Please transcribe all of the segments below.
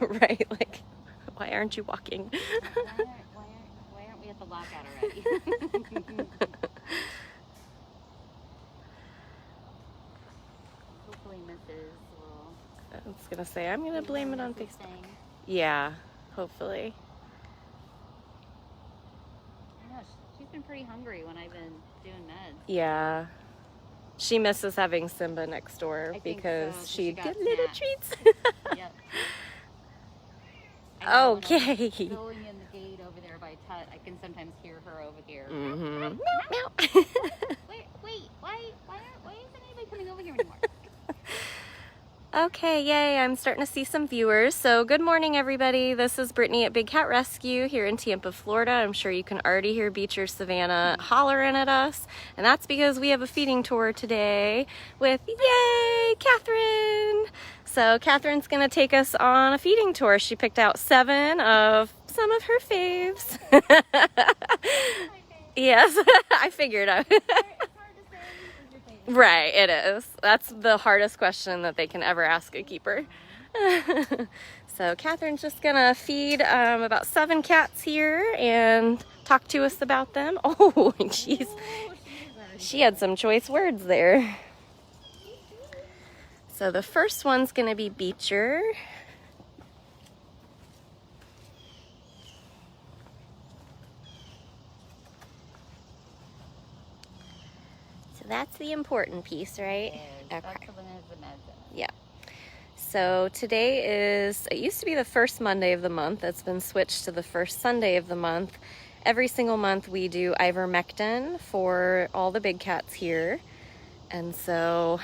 Right, like, why aren't you walking? Why aren't we at the lockout already? Hopefully Mrs. will... I was gonna say, I'm gonna blame it on Facebook. Thing. Yeah, hopefully. I know, she's been pretty hungry when I've been doing meds. Yeah. She misses having Simba next door because so, she'd she get little snacks. treats. Yep. Okay. Going in the gate over there by Tut, I can sometimes hear her over here. Mm-hmm. Wait, why isn't anybody coming over here anymore? Okay, yay, I'm starting to see some viewers. So good morning, everybody. This is Brittany at Big Cat Rescue here in Tampa, Florida. I'm sure you can already hear Beecher Savannah hollering at us. And that's because we have a feeding tour today with, yay, Kathyrn. So Kathyrn's gonna take us on a feeding tour. She picked out 7 of some of her faves. Yes, I figured out. Right, it is. That's the hardest question that they can ever ask a keeper. So Kathyrn's just gonna feed about 7 cats here and talk to us about them. Oh, she had some choice words there. So the first one's gonna be Beecher. That's the important piece, right? Okay. That's the one that has the meds in it. Yeah. So today it used to be the first Monday of the month. It's been switched to the first Sunday of the month. Every single month we do ivermectin for all the big cats here. And so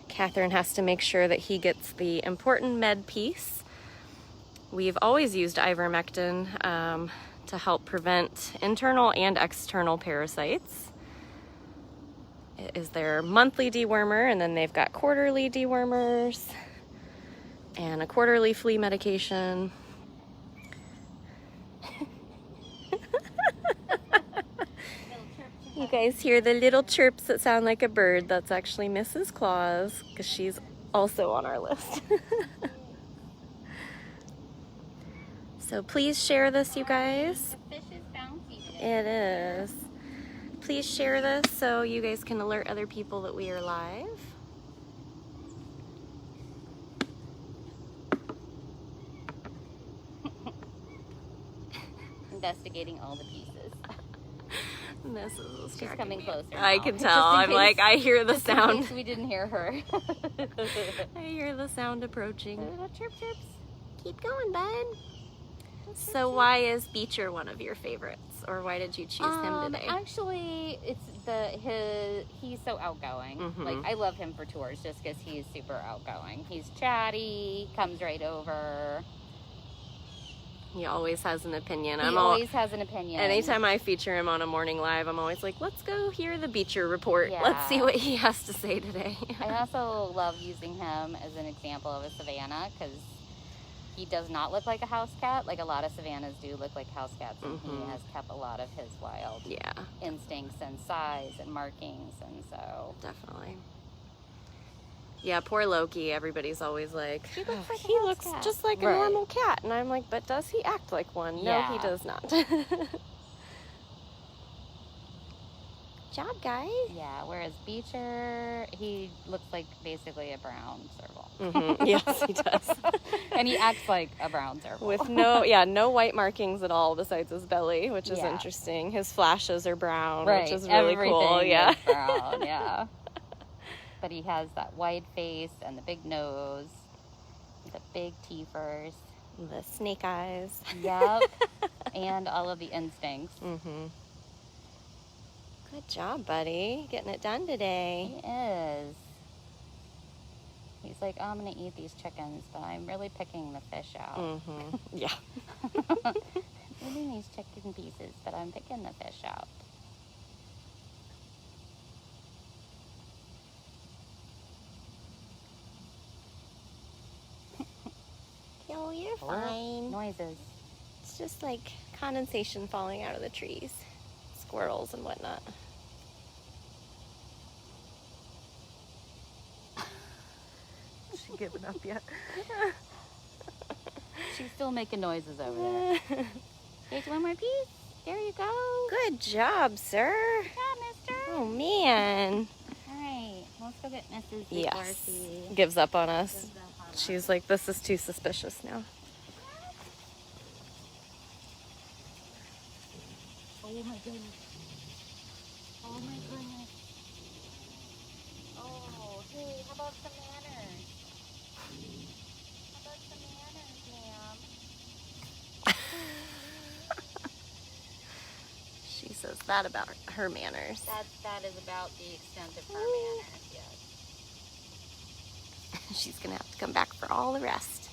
Kathyrn has to make sure that he gets the important med piece. We've always used ivermectin to help prevent internal and external parasites. It is their monthly dewormer, and then they've got quarterly dewormers and a quarterly flea medication. You guys hear the little chirps that sound like a bird. That's actually Mrs. Claus, because she's also on our list. So please share this, you guys. The fish is bouncy today. It is. Please share this so you guys can alert other people that we are live. Investigating all the pieces. She's coming closer. I can tell. I'm like, I hear the sound. In case we didn't hear her. I hear the sound approaching. Little chirp chirps. Keep going, bud. So why is Beecher one of your favorites? Or why did you choose him today? Actually, it's he's so outgoing. Mm-hmm. Like, I love him for tours just because he's super outgoing. He's chatty, comes right over. He always has an opinion. He always has an opinion. Anytime I feature him on a morning live, I'm always like, let's go hear the Beecher report. Yeah. Let's see what he has to say today. I also love using him as an example of a Savannah because he does not look like a house cat. Like a lot of Savannahs do look like house cats, and he has kept a lot of his wild instincts and size and markings, and so definitely. Yeah, poor Loki. Everybody's always like, he looks just like a normal cat, and I'm like, but does he act like one? No, he does not. Job, guys. Yeah, whereas Beecher, he looks like basically a brown Serval. Mm-hmm. Yes, he does. And he acts like a brown Serval. With no white markings at all besides his belly, which is interesting. His flashes are brown, which is really cool. Yeah. Is brown, yeah. But he has that wide face and the big nose, the big teethers. The snake eyes. Yep. And all of the instincts. Mm-hmm. Good job, buddy. Getting it done today. He is. He's like, oh, I'm going to eat these chickens, but I'm really picking the fish out. Mm-hmm. Yeah. Eating these chicken pieces, but I'm picking the fish out. Oh, you're fine. Noises. It's just like condensation falling out of the trees. Squirrels and whatnot. Is she giving up yet? She's still making noises over there. Here's one more piece. There you go. Good job, sir. Good job, mister. Oh, man. All right. Let's go get Mrs. Yes. She Gives up on us. gives up on us. She's like, this is too suspicious now. Oh, my goodness. Oh, my goodness. Oh, hey, how about some manners? How about some manners, ma'am? She says that about her manners. That is about the extent of her manners, yes. She's going to have to come back for all the rest.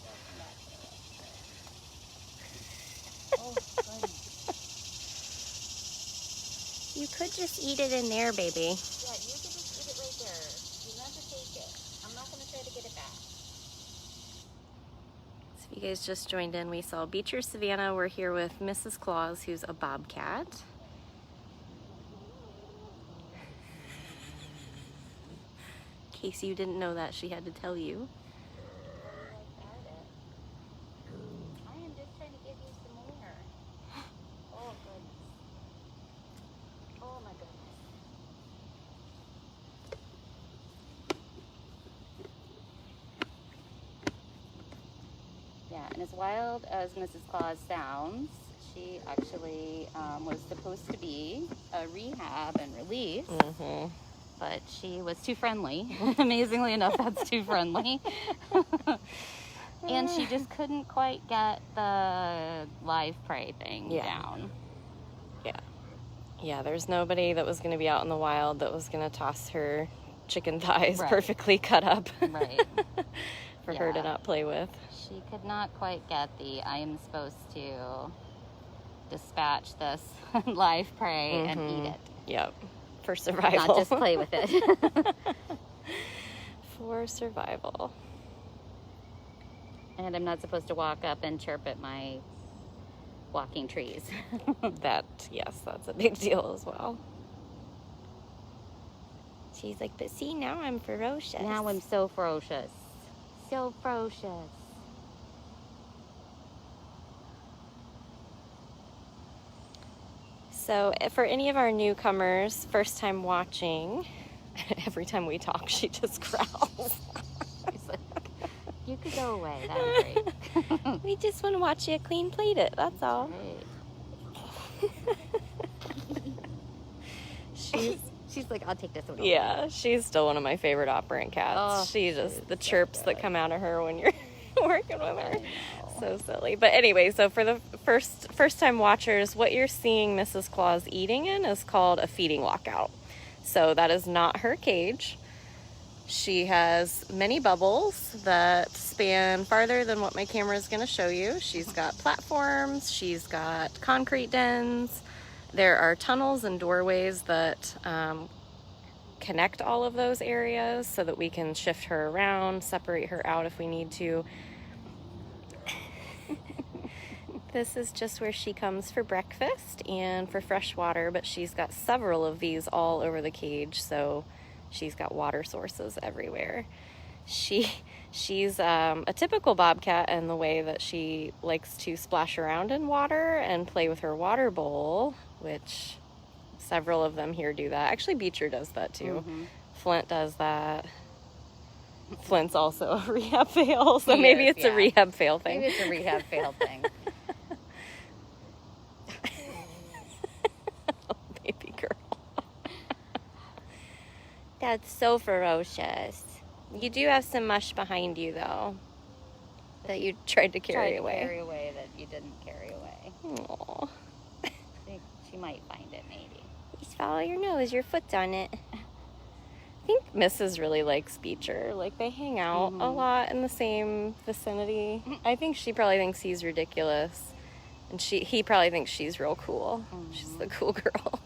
Oh, goodness. You could just eat it in there, baby. Yeah, you could just eat it right there. You have to take it. I'm not going to try to get it back. So if you guys just joined in, we saw Beecher Savannah. We're here with Mrs. Claus, who's a bobcat. In case you didn't know that, she had to tell you. I am just trying to give you some more. Oh, goodness. Oh, my goodness. Yeah, and as wild as Mrs. Claus sounds, she actually was supposed to be a rehab and release. Mm-hmm. But she was too friendly. Amazingly enough, that's too friendly. And she just couldn't quite get the live prey thing down. Yeah. Yeah, there's nobody that was going to be out in the wild that was going to toss her chicken thighs perfectly cut up for her to not play with. She could not quite get the, I am supposed to dispatch this live prey and eat it. Yep. For survival. Not just play with it. For survival. And I'm not supposed to walk up and chirp at my walking trees. Yes, that's a big deal as well. She's like, but see, now I'm ferocious. Now I'm so ferocious. So ferocious. So for any of our newcomers, first time watching, every time we talk, she just growls. She's like, you could go away. That'd be great. We just want to watch you clean plate it. That's all. She's like, I'll take this one. Yeah, she's still one of my favorite operant cats. Oh, she just, the chirps that come out of her when you're working with her. So silly. But anyway, so for the first time watchers, what you're seeing Mrs. Claus eating in is called a feeding walkout. So that is not her cage. She has many bubbles that span farther than what my camera is going to show you. She's got platforms, she's got concrete dens. There are tunnels and doorways that connect all of those areas so that we can shift her around, separate her out if we need to. This is just where she comes for breakfast and for fresh water, but she's got several of these all over the cage, so she's got water sources everywhere. She's a typical bobcat in the way that she likes to splash around in water and play with her water bowl, which several of them here do that. Actually, Beecher does that too. Flint does that. Flint's also a rehab fail, so maybe it's a rehab fail thing. Maybe it's a rehab fail thing. Oh, baby girl. That's so ferocious. You do have some mush behind you, though, that you tried to carry away. Carry away that you didn't carry away. Aww. I think she might find it, maybe. Just follow your nose. Your foot's on it. I think Mrs. really likes Beecher. Like, they hang out a lot in the same vicinity. I think she probably thinks he's ridiculous. And he probably thinks she's real cool. She's the cool girl.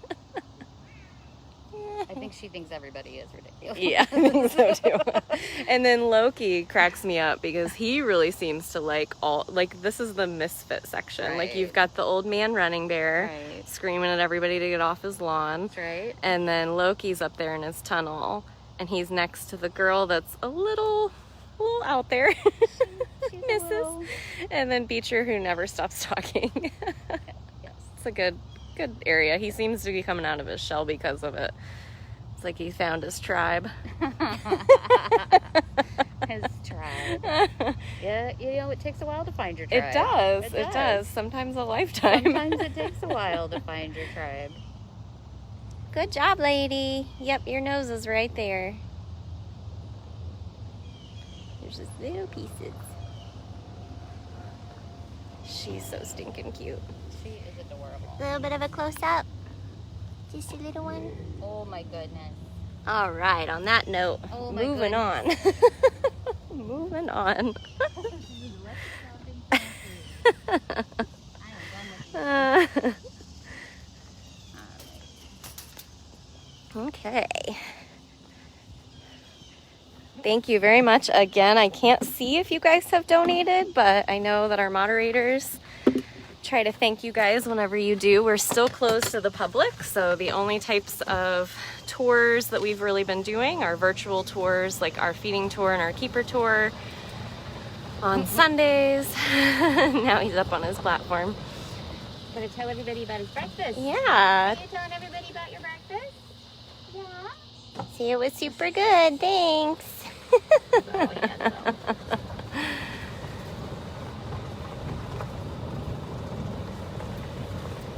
I think she thinks everybody is ridiculous. Yeah, I think so too. And then Loki cracks me up because he really seems to like this is the misfit section. Right. Like, you've got the old man running bear screaming at everybody to get off his lawn. That's right. And then Loki's up there in his tunnel, and he's next to the girl that's a little little out there. She's Mrs. And then Beecher, who never stops talking. Yes. It's a good area. He seems to be coming out of his shell because of it. It's like he found his tribe. His tribe. Yeah, you know, it takes a while to find your tribe. It does. Sometimes a lifetime. Sometimes it takes a while to find your tribe. Good job, lady. Yep, your nose is right there. There's just little pieces. She's so stinking cute. She is adorable. A little bit of a close-up. Just a little one. Oh my goodness. All right, on that note, moving on. Moving on. Okay. Thank you very much. Again, I can't see if you guys have donated, but I know that our moderators try to thank you guys whenever you do. We're still closed to the public, so the only types of tours that we've really been doing are virtual tours, like our feeding tour and our keeper tour on Sundays. Now he's up on his platform. Gonna tell everybody about his breakfast. Yeah. Are you telling everybody about your breakfast? Yeah. See, it was super good. Thanks. Oh, yeah, so.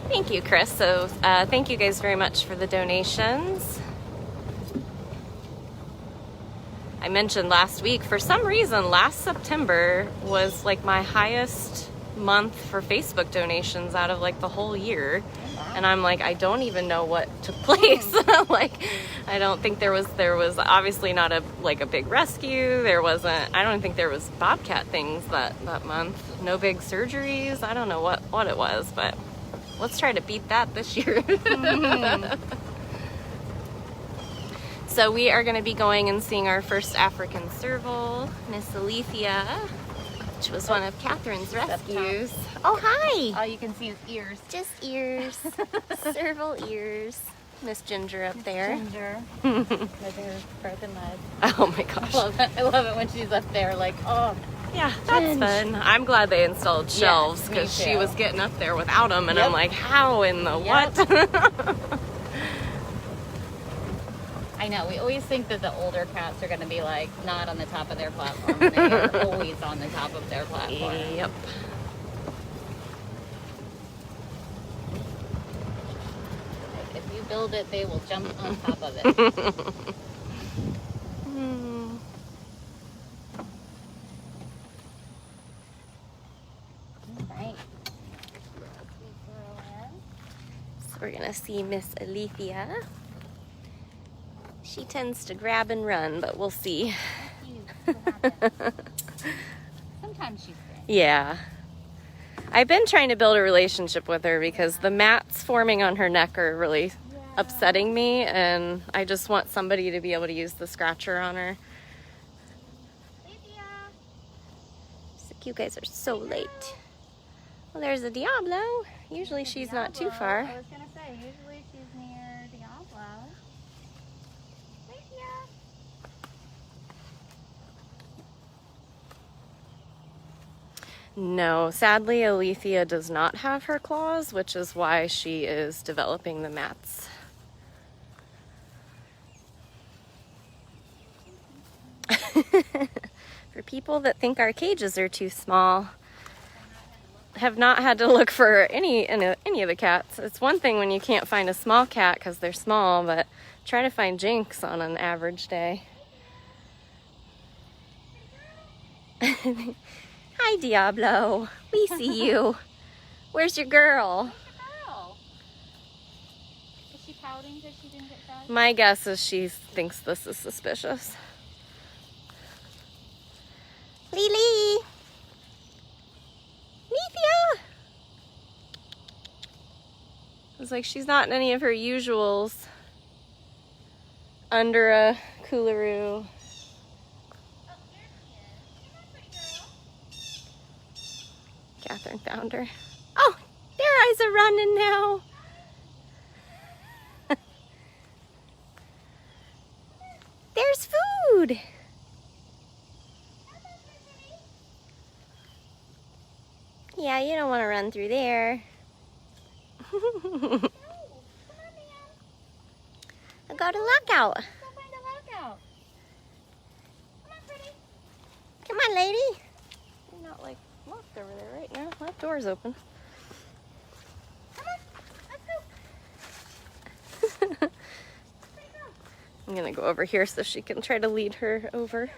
Thank you, Chris. So thank you guys very much for the donations. I mentioned last week, for some reason, last September was like my highest month for Facebook donations out of like the whole year. And I'm like, I don't even know what took place. Like, I don't think there was obviously not a big rescue. There wasn't, I don't think there was bobcat things that month. No big surgeries. I don't know what it was, but let's try to beat that this year. So we are going to be going and seeing our first African serval, Miss Illithia, which was one of Kathyrn's rescues. Oh, hi! All you can see is ears. Just ears. Serval ears. Miss Ginger up there. Ginger. With her broken leg. Oh my gosh. I love it when she's up there like, oh. Yeah, that's fun. I'm glad they installed shelves because she was getting up there without them, and I'm like, how in the what? I know, we always think that the older cats are going to be like not on the top of their platform. And they are always on the top of their platform. Yep. Like, if you build it, they will jump on top of it. Right. So we're going to see Miss Illithia. She tends to grab and run, but we'll see. Sometimes she's good. Yeah. I've been trying to build a relationship with her because the mats forming on her neck are really upsetting me, and I just want somebody to be able to use the scratcher on her. It's like, you guys are so late. Well, there's a Diablo. Usually she's not too far. I was going to say, usually she's near Diablo. No, sadly, Illithia does not have her claws, which is why she is developing the mats. For people that think our cages are too small, have not had to look for any of the cats. It's one thing when you can't find a small cat because they're small, but try to find Jinx on an average day. Hi, Diablo. We see you. Where's your girl? Where's your girl? Is she pouting because she didn't get fed? My guess is she thinks this is suspicious. Lily! Illithia! It's like she's not in any of her usuals. Under a coolaroo. Kathyrn found her. Oh, their eyes are running now. There's food. Yeah, you don't want to run through there. No, come on, man. I'll go to lockout. Let's go find a lockout. Come on, pretty. Come on, lady. You're not like locked over there right now. That door's open. Come on, let's go. Let's go. I'm gonna go over here so she can try to lead her over.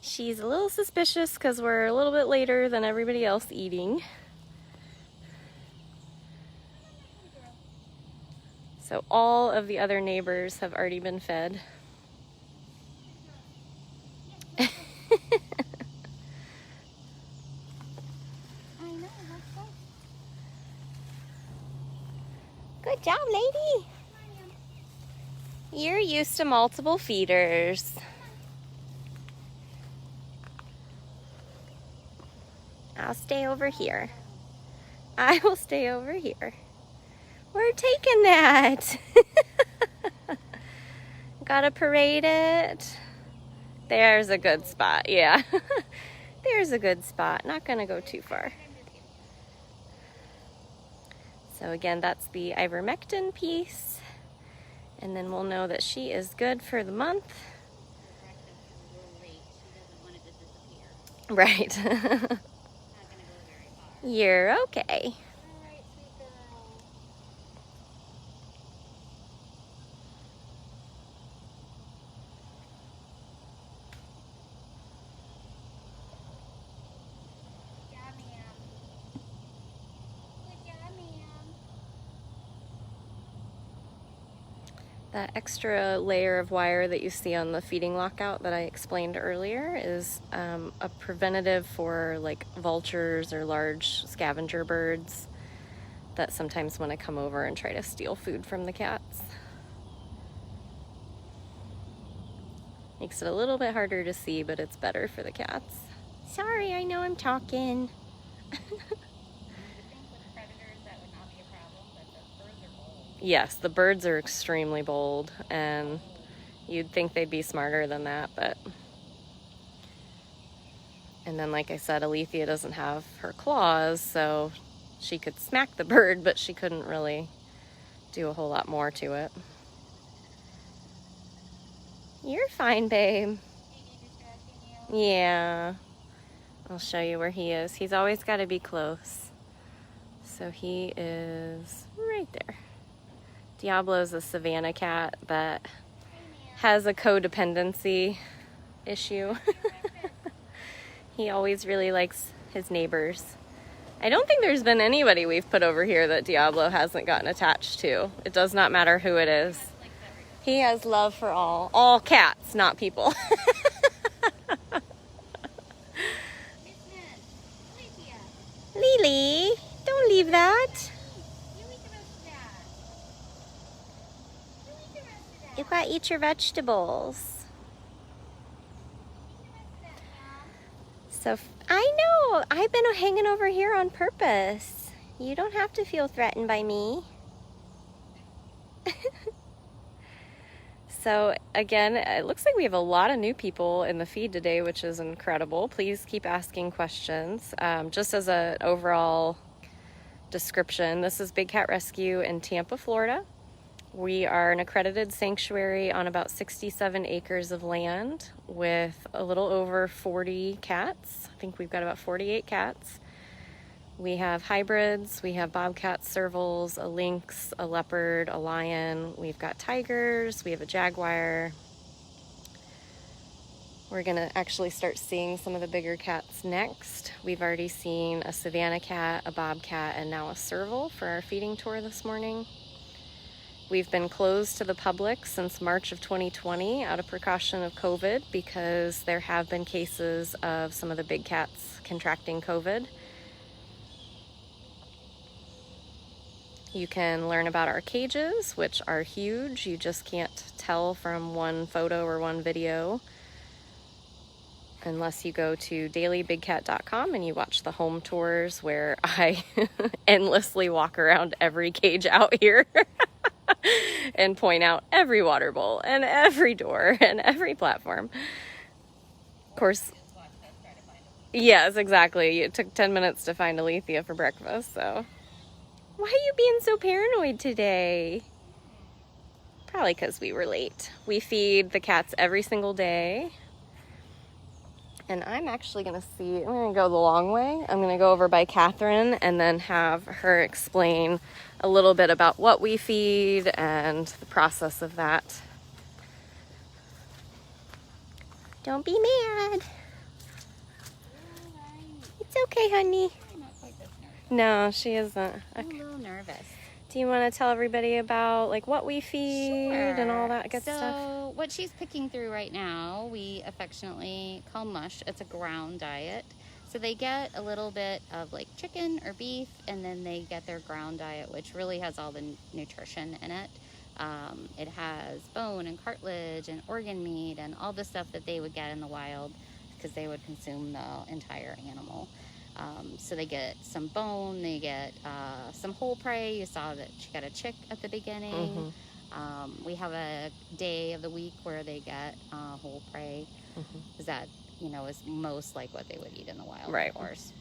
She's a little suspicious because we're a little bit later than everybody else eating. So all of the other neighbors have already been fed. I know, let's go. Good job, lady. You're used to multiple feeders. I'll stay over here. I will stay over here. We're taking that. Gotta parade it. There's a good spot, yeah. There's a good spot. Not gonna go too far. So again, that's the ivermectin piece. And then we'll know that she is good for the month. Right. You're okay. That extra layer of wire that you see on the feeding lockout that I explained earlier is a preventative for like vultures or large scavenger birds that sometimes want to come over and try to steal food from the cats. Makes it a little bit harder to see, but it's better for the cats. Sorry, I know I'm talking. Yes, the birds are extremely bold, and you'd think they'd be smarter than that, but... And then, like I said, Illithia doesn't have her claws, so she could smack the bird, but she couldn't really do a whole lot more to it. You're fine, babe. Yeah. I'll show you where he is. He's always got to be close. So he is right there. Diablo's a Savannah cat that has a codependency issue. He always really likes his neighbors. I don't think there's been anybody we've put over here that Diablo hasn't gotten attached to. It does not matter who it is. He has love for all cats, not people. Lily, don't leave that. You gotta eat your vegetables. So, I know, I've been hanging over here on purpose. You don't have to feel threatened by me. So, again, it looks like we have a lot of new people in the feed today, which is incredible. Please keep asking questions. Just as an overall description, this is Big Cat Rescue in Tampa, Florida. We are an accredited sanctuary on about 67 acres of land with a little over 40 cats. I think we've got about 48 cats. We have hybrids, we have bobcats, servals, a lynx, a leopard, a lion. We've got tigers, we have a jaguar. We're gonna actually start seeing some of the bigger cats next. We've already seen a Savannah cat, a bobcat, and now a serval for our feeding tour this morning. We've been closed to the public since March of 2020 out of precaution of COVID because there have been cases of some of the big cats contracting COVID. You can learn about our cages, which are huge. You just can't tell from one photo or one video unless you go to dailybigcat.com and you watch the home tours where I endlessly walk around every cage out here. And point out every water bowl and every door and every platform. Of course, Yes, exactly. It took 10 minutes to find Illithia for breakfast, so. Why are you being so paranoid today? Probably because we were late. We feed the cats every single day. And I'm actually going to I'm going to go the long way. I'm going to go over by Kathyrn and then have her explain a little bit about what we feed and the process of that. Don't be mad. It's okay, honey. Not quite this nervous. No, she isn't. I'm Okay. a little nervous. Do you want to tell everybody about like what we feed and all that good stuff? So what she's picking through right now, we affectionately call mush. It's a ground diet. So they get a little bit of like chicken or beef, and then they get their ground diet, which really has all the nutrition in it. It has bone and cartilage and organ meat and all the stuff that they would get in the wild, because they would consume the entire animal. So they get some bone, they get some whole prey. You saw that she got a chick at the beginning. We have a day of the week where they get whole prey, because that, is most like what they would eat in the wild, right, of course.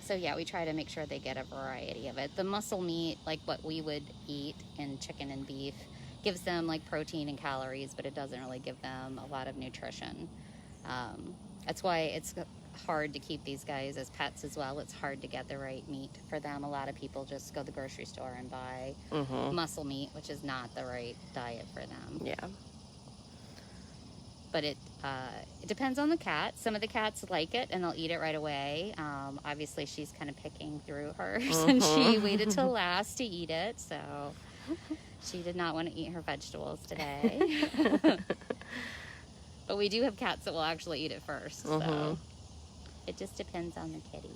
So yeah, we try to make sure they get a variety of it. The muscle meat, like what we would eat in chicken and beef, gives them like protein and calories, but it doesn't really give them a lot of nutrition. That's why it's hard to keep these guys as pets as well. It's hard to get the right meat for them. A lot of people just go to the grocery store and buy muscle meat, which is not the right diet for them. Yeah. But it depends on the cat. Some of the cats like it and they'll eat it right away. Obviously, she's kind of picking through hers, and she waited till last to eat it, so she did not want to eat her vegetables today. But we do have cats that will actually eat it first, so it just depends on the kitty.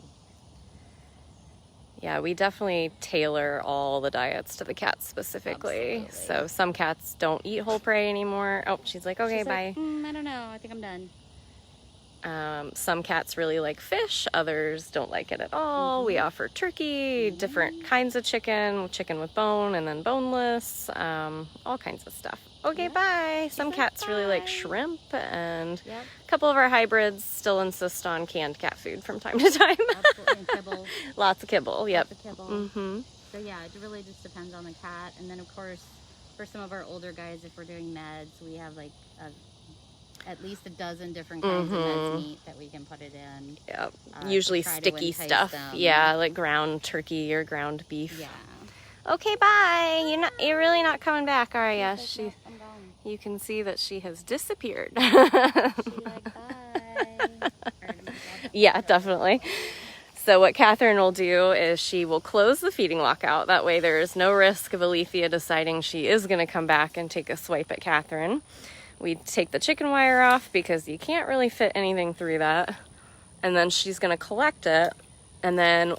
Yeah, we definitely tailor all the diets to the cats specifically. Absolutely. So some cats don't eat whole prey anymore. Oh, she's like, okay, She's bye. Like, I don't know. I think I'm done. Some cats really like fish. Others don't like it at all. We offer turkey, different kinds of chicken with bone and then boneless, all kinds of stuff. Okay, bye. Some cats really like shrimp, and a couple of our hybrids still insist on canned cat food from time to time. Absolutely. And kibble. Lots of kibble, yep. Lots of kibble. So yeah, it really just depends on the cat. And then of course, for some of our older guys, if we're doing meds, we have like at least a dozen different kinds of meds meat that we can put it in. Yep. Usually sticky stuff. Them. Yeah, like ground turkey or ground beef. Yeah. Okay, bye. You're really not coming back, are you? I'm gone. You can see that she has disappeared. She like, bye. Yeah, definitely. So what Kathyrn will do is she will close the feeding lockout. That way there is no risk of Illithia deciding she is going to come back and take a swipe at Kathyrn. We take the chicken wire off because you can't really fit anything through that. And then she's going to collect it. And then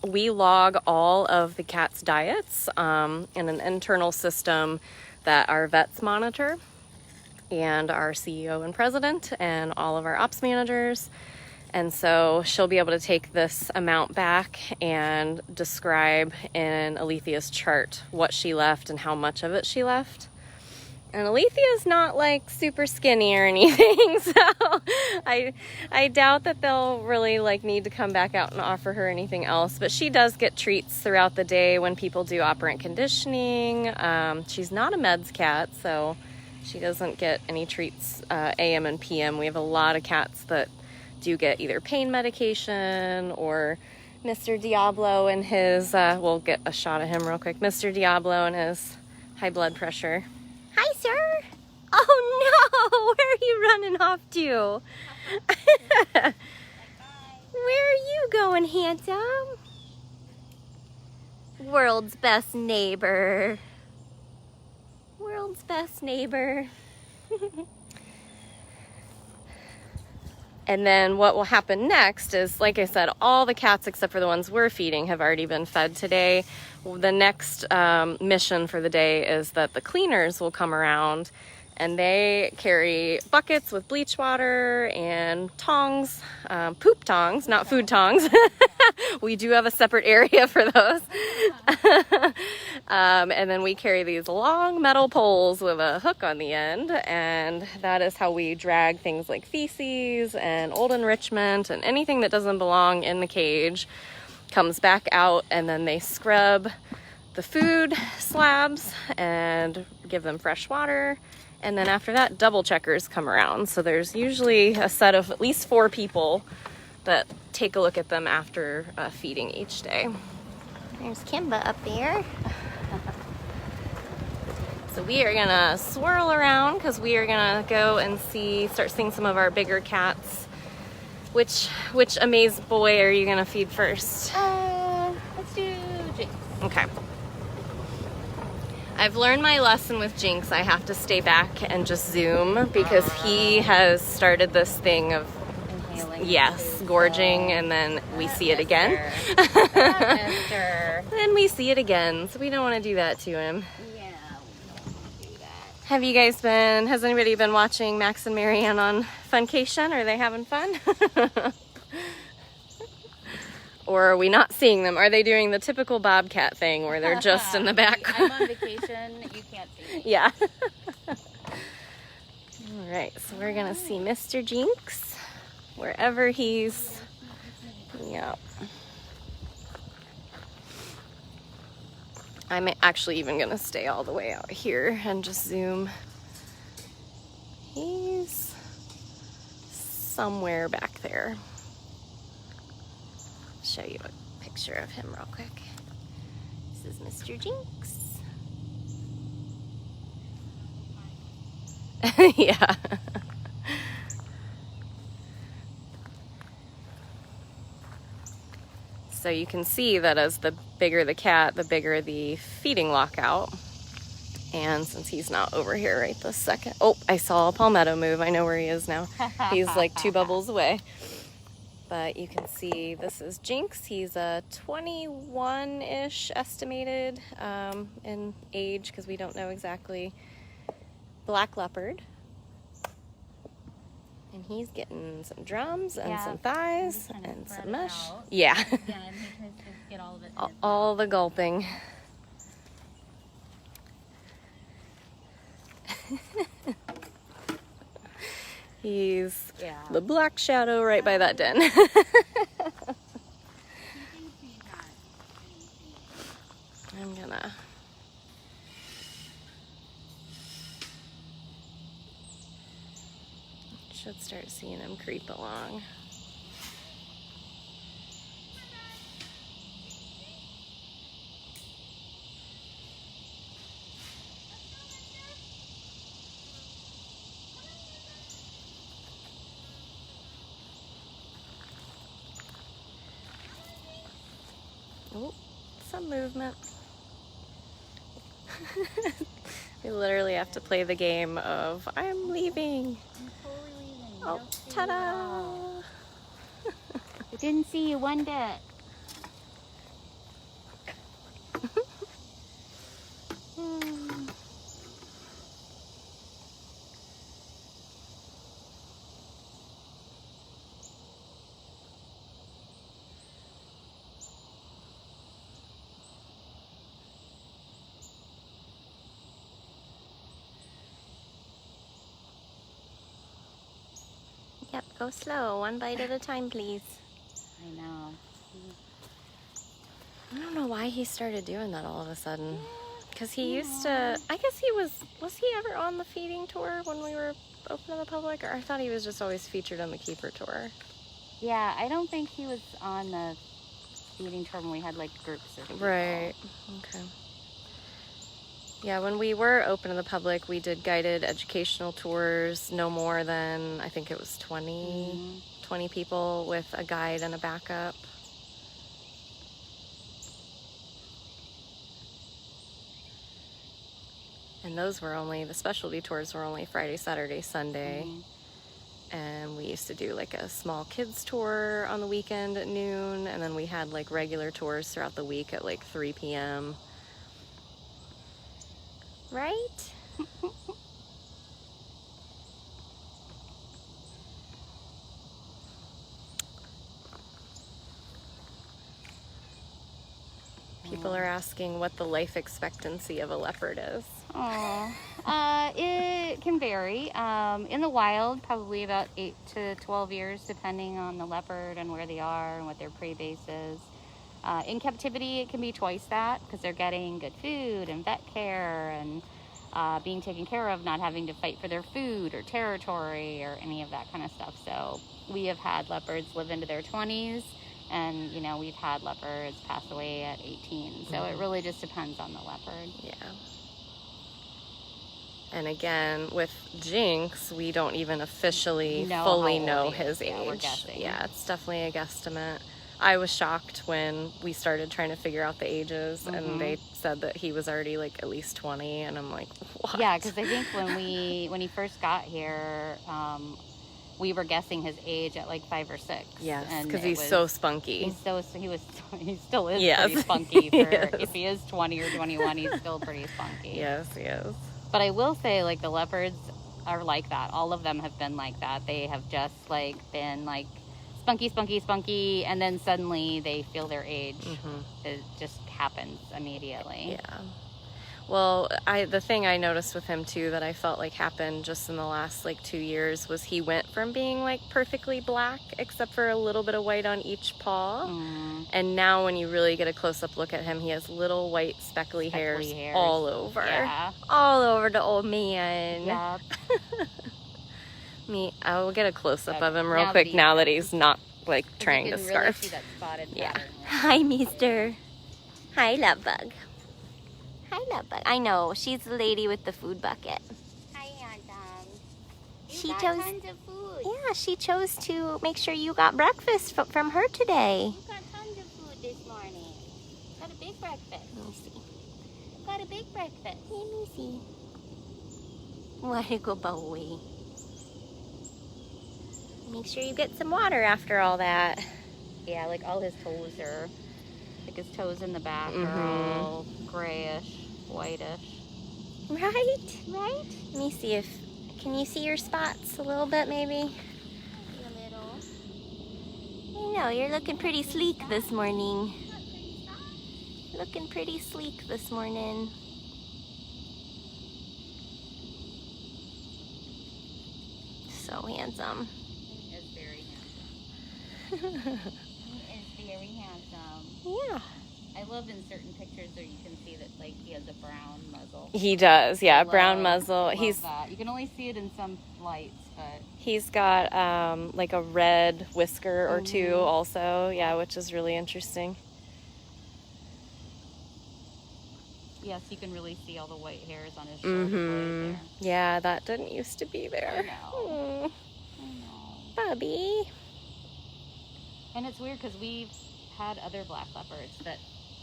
we log all of the cat's diets in an internal system that our vets monitor, and our CEO and president and all of our ops managers. And so she'll be able to take this amount back and describe in Illithia's chart what she left and how much of it she left. And Illithia's not like super skinny or anything, so I doubt that they'll really like need to come back out and offer her anything else. But she does get treats throughout the day when people do operant conditioning. She's not a meds cat, so she doesn't get any treats AM and PM. We have a lot of cats that do get either pain medication or Mr. Diablo and his, we'll get a shot of him real quick, Mr. Diablo and his high blood pressure. Hi, sir. Oh, no. Where are you running off to? Where are you going, handsome? World's best neighbor. World's best neighbor. And then what will happen next is, like I said, all the cats except for the ones we're feeding have already been fed today. The next mission for the day is that the cleaners will come around and they carry buckets with bleach water and tongs, poop tongs, not food tongs. We do have a separate area for those. And then we carry these long metal poles with a hook on the end, and that is how we drag things like feces and old enrichment and anything that doesn't belong in the cage comes back out, and then they scrub the food slabs and give them fresh water. And then after that, double checkers come around. So there's usually a set of at least 4 people that take a look at them after feeding each day. There's Kimba up there. So we are gonna swirl around because we are gonna go and start seeing some of our bigger cats. Which amaze boy are you gonna feed first? Let's do Jinx. Okay. I've learned my lesson with Jinx. I have to stay back and just zoom because he has started this thing of gorging, and then we see it again. Then we see it again, so we don't want to do that to him. Yeah, we don't want to do that. Has anybody been watching Max and Marianne on Funcation? Are they having fun? Or are we not seeing them? Are they doing the typical bobcat thing where they're just in the background? I'm on vacation, you can't see me. Yeah. All right, so we're gonna see Mr. Jinx wherever he's, yeah. I'm actually even gonna stay all the way out here and just zoom. He's somewhere back there. Show you a picture of him real quick. This is Mr. Jinx. Yeah. So you can see that as the bigger the cat, the bigger the feeding lockout. And since he's not over here right this second, oh, I saw a palmetto move. I know where he is now. He's like 2 bubbles away. But you can see this is Jinx. He's a 21-ish estimated in age because we don't know exactly. Black Leopard. And he's getting some drums and some thighs and some mesh. Yeah. Again, he tries to get all of it. All the gulping. He's the black shadow right by that den. I'm gonna should start seeing him creep along. Oh, some movement. We literally have to play the game of I'm leaving. I'm totally leaving. Oh, ta-da! I didn't see you one bit. Yep, go slow. 1 bite at a time, please. I know. I don't know why he started doing that all of a sudden. Because he used to, I guess he was he ever on the feeding tour when we were open to the public? Or I thought he was just always featured on the keeper tour. Yeah, I don't think he was on the feeding tour when we had like groups of people. Right, okay. Yeah, when we were open to the public, we did guided educational tours, no more than, I think it was 20 people with a guide and a backup. And those were only, the specialty tours were only Friday, Saturday, Sunday. And we used to do like a small kids tour on the weekend at noon, and then we had like regular tours throughout the week at like 3 p.m. Right? People are asking what the life expectancy of a leopard is. Oh, it can vary. In the wild, probably about 8 to 12 years, depending on the leopard and where they are and what their prey base is. In captivity, it can be twice that because they're getting good food and vet care and being taken care of, not having to fight for their food or territory or any of that kind of stuff. So we have had leopards live into their 20s, and you know, we've had leopards pass away at 18. So it really just depends on the leopard. Yeah. And again, with Jinx, we don't even officially fully know his age. Yeah, we're guessing. Yeah, it's definitely a guesstimate. I was shocked when we started trying to figure out the ages, and they said that he was already like at least 20, and I'm like, what? Yeah, because I think when he first got here, we were guessing his age at like 5 or 6. Yes, because he's so spunky. He still is Yes. pretty spunky. Yes. If he is 20 or 21, he's still pretty spunky. Yes, he is. But I will say, like, the leopards are like that. All of them have been like that. They have just like been like spunky, spunky, spunky, and then suddenly they feel their age. It just happens immediately. Yeah. Well, the thing I noticed with him too that I felt like happened just in the last like 2 years was he went from being like perfectly black except for a little bit of white on each paw. And now when you really get a close-up look at him, he has little white speckly hairs all over. Yeah. All over the old man. Yep. I will get a close-up of him real quick now that he's not like trying to scarf. Really see that spotted pattern. Hi, mister. Hi, love bug. Hi, love bug. I know, she's the lady with the food bucket. Hi, handsome. She got chose. tons of food. Yeah, she chose to make sure you got breakfast from her today. You got tons of food this morning. Got a big breakfast. Let me see. Got a big breakfast. Let me see. What a good boy. Make sure you get some water after all that. Yeah, like all his toes are, like his toes in the back are all grayish, whitish. Right? Right? Let me see if, can you see your spots a little bit maybe? A little. I know, you're looking pretty sleek this morning. Looking pretty sleek this morning. So handsome. He is very handsome. He is very handsome. Yeah. I love in certain pictures where you can see that like he has a brown muzzle. He does, yeah, brown muzzle. He's that. You can only see it in some lights, but he's got like a red whisker or two also, yeah, which is really interesting. yes, you can really see all the white hairs on his shoulder blade there. Yeah, that didn't used to be there. I know. I know. Bubby. And it's weird because we've had other black leopards that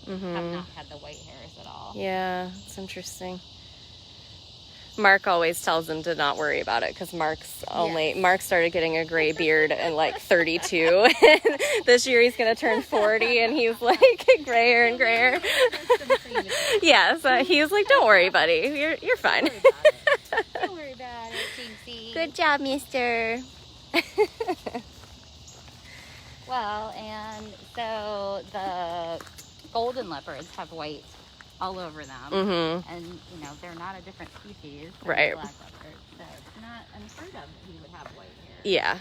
have not had the white hairs at all. Yeah, it's interesting. Mark always tells him to not worry about it because Mark started getting a gray beard in like 32. This year he's gonna turn 40 and he's like grayer and grayer. Yes, he was like, "Don't worry, buddy. You're fine." Don't worry about it, Jinxie. Good job, mister. Well, and so the golden leopards have white all over them, and you know they're not a different species than right? The black leopard, so it's not unheard of that he would have white hair. Yeah.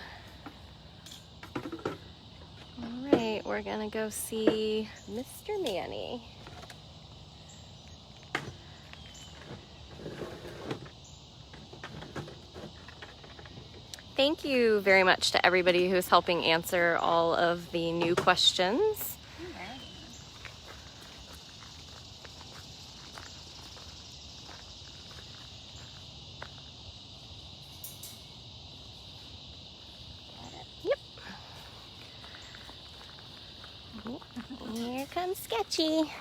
All right, we're gonna go see Mr. Manny. Thank you very much to everybody who's helping answer all of the new questions. Here comes Sketchy.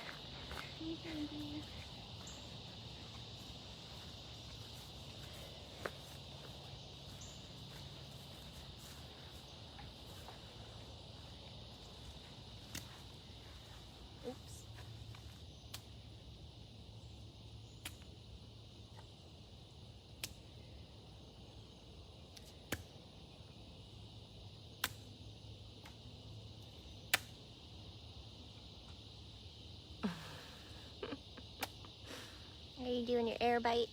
Are you doing your air bites?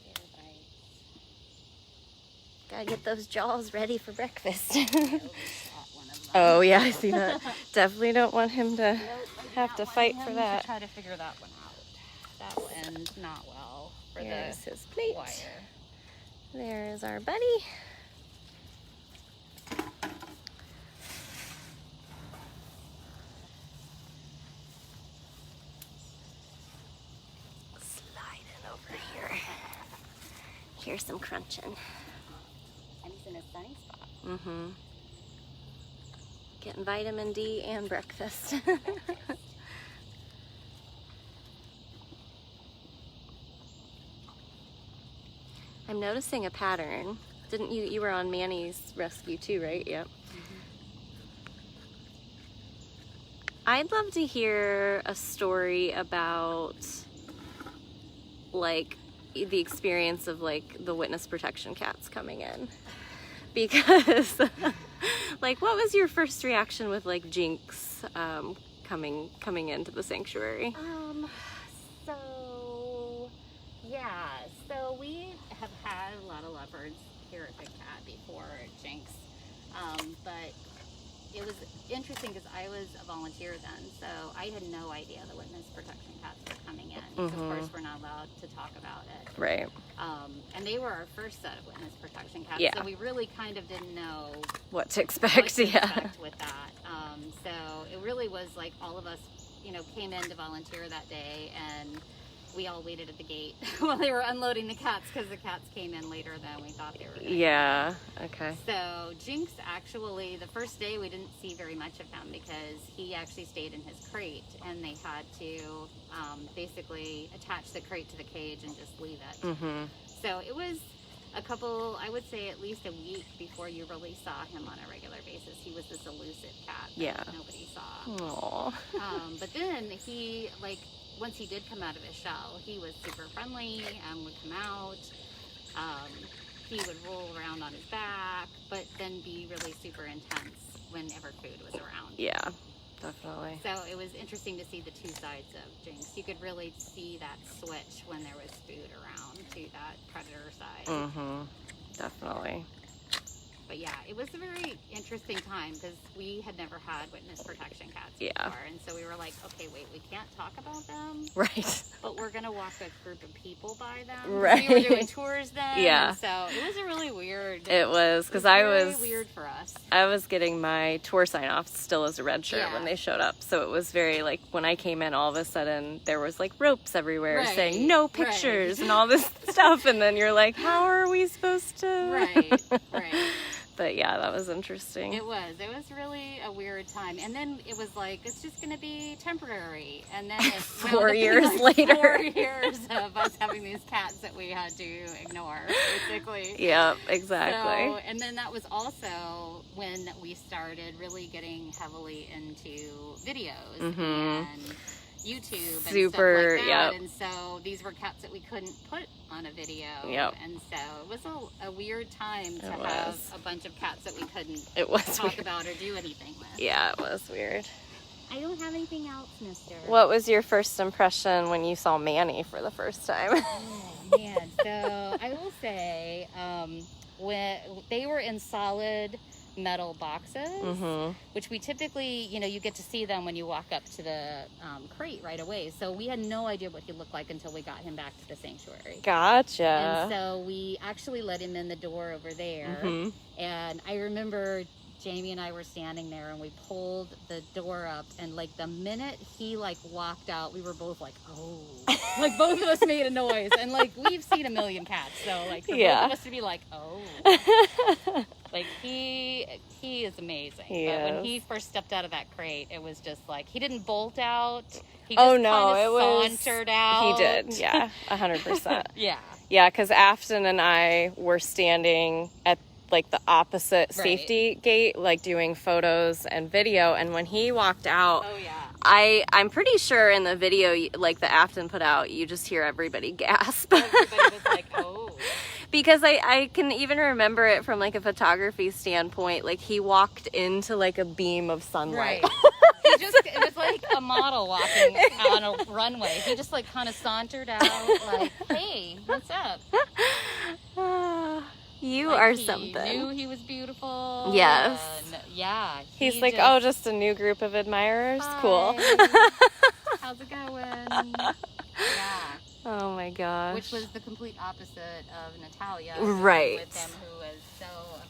Air bites. Gotta get those jaws ready for breakfast. Oh yeah, I see that. Definitely don't want him to have to fight for that. To try to figure that one out. That will end not well for Here's the his plate. wire. There's our buddy. Sliding over here. Here's some crunching. And he's in a sunny spot. Mm-hmm. Getting vitamin D and breakfast. I'm noticing a pattern. Didn't you? You were on Manny's rescue too, right? Yep. I'd love to hear a story about like the experience of like the witness protection cats coming in, because like what was your first reaction with like Jinx coming into the sanctuary? So we have had a lot of leopards here at Big Cat before Jinx, but it was interesting because I was a volunteer then, so I had no idea the witness protection cats were coming in. Because of course we're not allowed to talk about it. Right. And they were our first set of witness protection cats, Yeah. so we really kind of didn't know What to expect, yeah. with that. So it really was like all of us, came in to volunteer that day, and we all waited at the gate while they were unloading the cats because the cats came in later than we thought they were going to. Yeah, okay. So Jinx actually, the first day we didn't see very much of him because he actually stayed in his crate, and they had to basically attach the crate to the cage and just leave it. Mm-hmm. So it was a couple, I would say at least a week before you really saw him on a regular basis. He was this elusive cat that nobody saw. Aww. But then he, once he did come out of his shell, he was super friendly and would come out. He would roll around on his back, but then be really super intense whenever food was around. Yeah, definitely. So it was interesting to see the two sides of Jinx. You could really see that switch when there was food around to that predator side. Mm-hmm. Definitely. But yeah, it was a very interesting time because we had never had witness protection cats Yeah. before. And so we were like, okay, wait, we can't talk about them. Right. But we're going to walk a group of people by them. Right. We were doing tours then. Yeah. And so it was a really weird. It was, because I was weird for us. I was getting my tour sign off still as a red shirt when they showed up. So it was very like when I came in, all of a sudden there was like ropes everywhere saying no pictures and all this stuff. And then you're like, how are we supposed to? Right. But yeah, that was interesting. It was really a weird time. And then it was like, it's just going to be temporary. And then it 4 years later. 4 years of us having these cats that we had to ignore, basically. Yep, exactly. So, and then that was also when we started really getting heavily into videos and YouTube and stuff like that. And so these were cats that we couldn't put on a video. And so it was a weird time to have a bunch of cats that we couldn't talk about or do anything with. Yeah, it was weird. I don't have anything else, mister. What was your first impression when you saw Manny for the first time? Oh, man. So I will say, when they were in solid metal boxes, which we typically, you get to see them when you walk up to the crate right away. So we had no idea what he looked like until we got him back to the sanctuary. Gotcha. And so we actually let him in the door over there. And I remember Jamie and I were standing there and we pulled the door up, and like the minute he walked out, we were both like, oh, like both of us made a noise. And like we've seen a million cats, so like for both of us to be like, oh. Like he is amazing. When he first stepped out of that crate, it was just like he didn't bolt out. He just sauntered out. He did, yeah, 100%. Yeah, because Afton and I were standing at like the opposite safety gate, like doing photos and video. And when he walked out, I'm pretty sure in the video, like the Afton put out, you just hear everybody gasp. Everybody was like, oh. Because I can even remember it from like a photography standpoint. Like he walked into like a beam of sunlight. It was like a model walking on a runway. He just like kind of sauntered out like, hey, what's up? You like are he something. Knew he was beautiful. Yes. And yeah. He's like, oh, just a new group of admirers. Hi. Cool. How's it going? Yeah. Oh my gosh. Which was the complete opposite of Natalia. Right. With them, who was so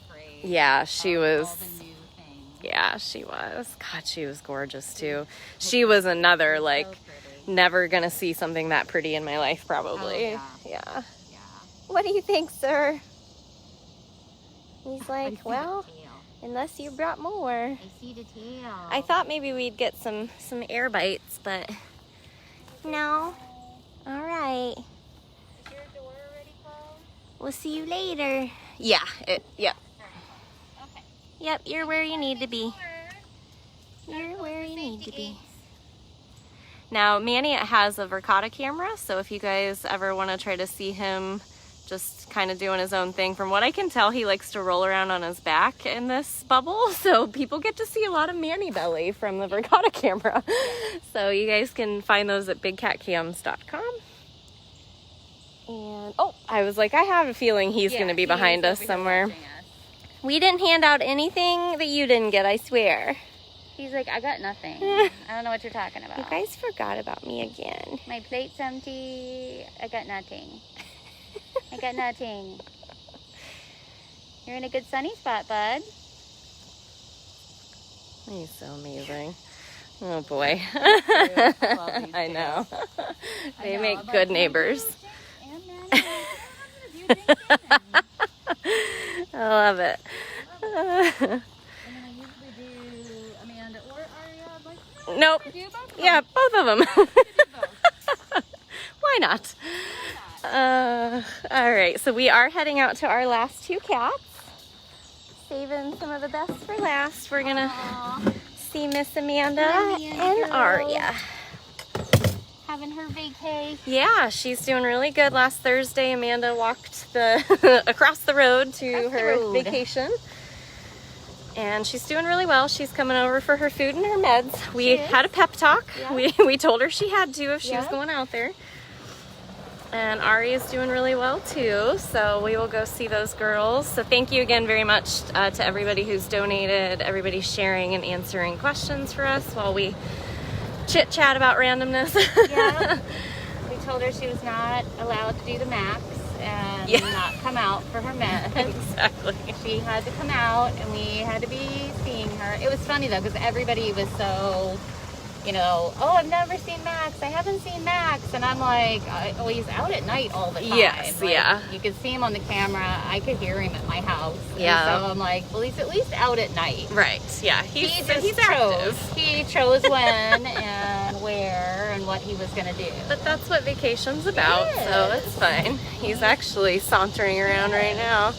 afraid. Yeah, she was. All the new things. Yeah, she was. God, she was gorgeous too. She was another, like, So never gonna see something that pretty in my life, probably. Oh, Yeah. yeah. What do you think, sir? He's I like, see well, the tail. unless you brought more. I see the tail. I thought maybe we'd get some air bites, but no. All right. Is your door already closed? We'll see you later. Yeah. Yep. Okay. Yep. You're where you need to be. You're where you need to be. Now, Manny has a Verkada camera, so if you guys ever want to try to see him just kind of doing his own thing, from what I can tell, he likes to roll around on his back in this bubble, so people get to see a lot of Manny belly from the Verkada camera. So you guys can find those at bigcatcams.com. And oh, I was like, I have a feeling he's going to be behind us somewhere. We didn't hand out anything that you didn't get, I swear. He's like, I got nothing. I don't know what you're talking about. You guys forgot about me again. My plate's empty. I got nothing. I got nothing. You're in a good sunny spot, bud. He's so amazing. Oh boy. I know. They make good neighbors. I love it. Nope. Yeah, both of them. Why not? All right, so we are heading out to our last two cats. Saving some of the best for last. We're gonna see Miss Amanda and Aria. Having her vacay. Yeah, she's doing really good. Last Thursday, Amanda walked the across the road to her vacation. And she's doing really well. She's coming over for her food and her meds. We had a pep talk. Yeah. We told her she had to if she was going out there. And Aria's doing really well too. So we will go see those girls. So thank you again very much to everybody who's donated, everybody sharing and answering questions for us while we chit chat about randomness. Yeah. We told her she was not allowed to do the max and not come out for her meds. Exactly. She had to come out and we had to be seeing her. It was funny though because everybody was so, you know, oh, I've never seen Max. I haven't seen Max. And I'm like, oh, he's out at night all the time. Yes, like, yeah. You could see him on the camera. I could hear him at my house. Yeah. And so I'm like, well, he's at least out at night. Right, yeah. He's active. He chose when and where and what he was going to do. But that's what vacation's about, so it's fine. He's actually sauntering around right now.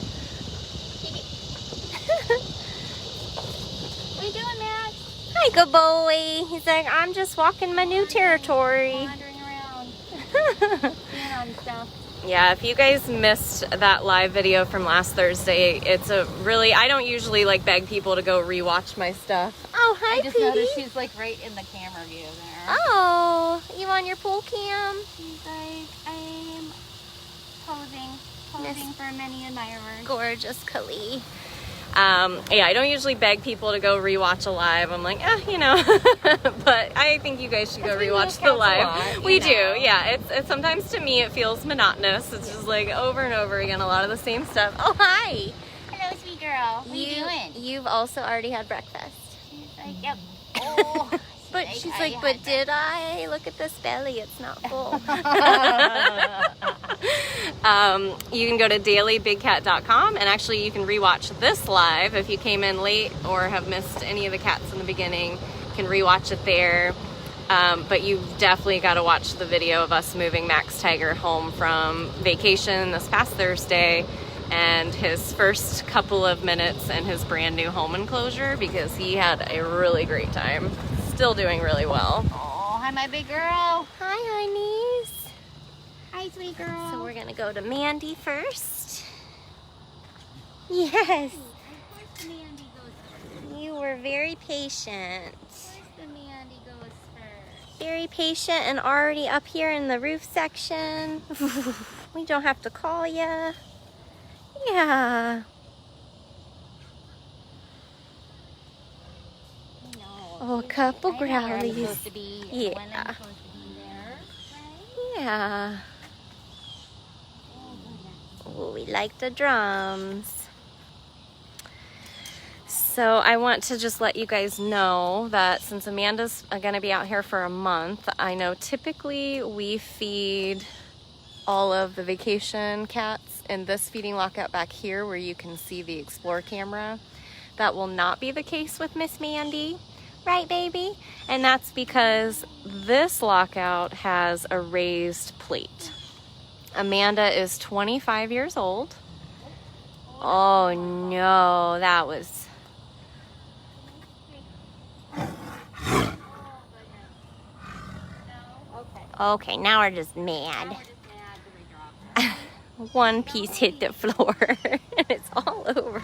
What are you doing, Max? Hi, good boy. He's like, I'm just walking my new territory. Wandering around. Being on stuff. Yeah, if you guys missed that live video from last Thursday, it's a really, I don't usually like beg people to go rewatch my stuff. Oh, hi, I just Petey. noticed she's like right in the camera view there. Oh, you on your pool cam? She's like, I'm posing for many admirers. Gorgeous Kali. Yeah, I don't usually beg people to go rewatch a live. I'm like, you know, but I think you guys should go rewatch the live. We do, yeah. It's sometimes to me it feels monotonous. It's just like over and over again, a lot of the same stuff. Oh, hi. Hello, sweet girl. What are you doing? You've also already had breakfast. She's like, yep. Oh. But she's like, but did I? Look at this belly, it's not full. You can go to dailybigcat.com and actually you can rewatch this live if you came in late or have missed any of the cats in the beginning. You can rewatch it there. But you've definitely got to watch the video of us moving Max Tiger home from vacation this past Thursday and his first couple of minutes in his brand new home enclosure because he had a really great time. Still doing really well. Oh, hi, my big girl. Hi, honeys. Hi, sweet girl. So we're gonna go to Mandy first. Yes. Of course the Mandy goes first. You were very patient. Of course the Mandy goes first. Very patient and already up here in the roof section. We don't have to call ya. Yeah. Oh, a couple growlies. Yeah. Yeah. Oh, we like the drums. So I want to just let you guys know that since Amanda's going to be out here for a month, I know typically we feed all of the vacation cats in this feeding lockout back here where you can see the Explore camera. That will not be the case with Miss Mandy. Right, baby? And that's because this lockout has a raised plate. Amanda is 25 years old. Oh no, that was... Okay, now we're just mad. One piece hit the floor and it's all over.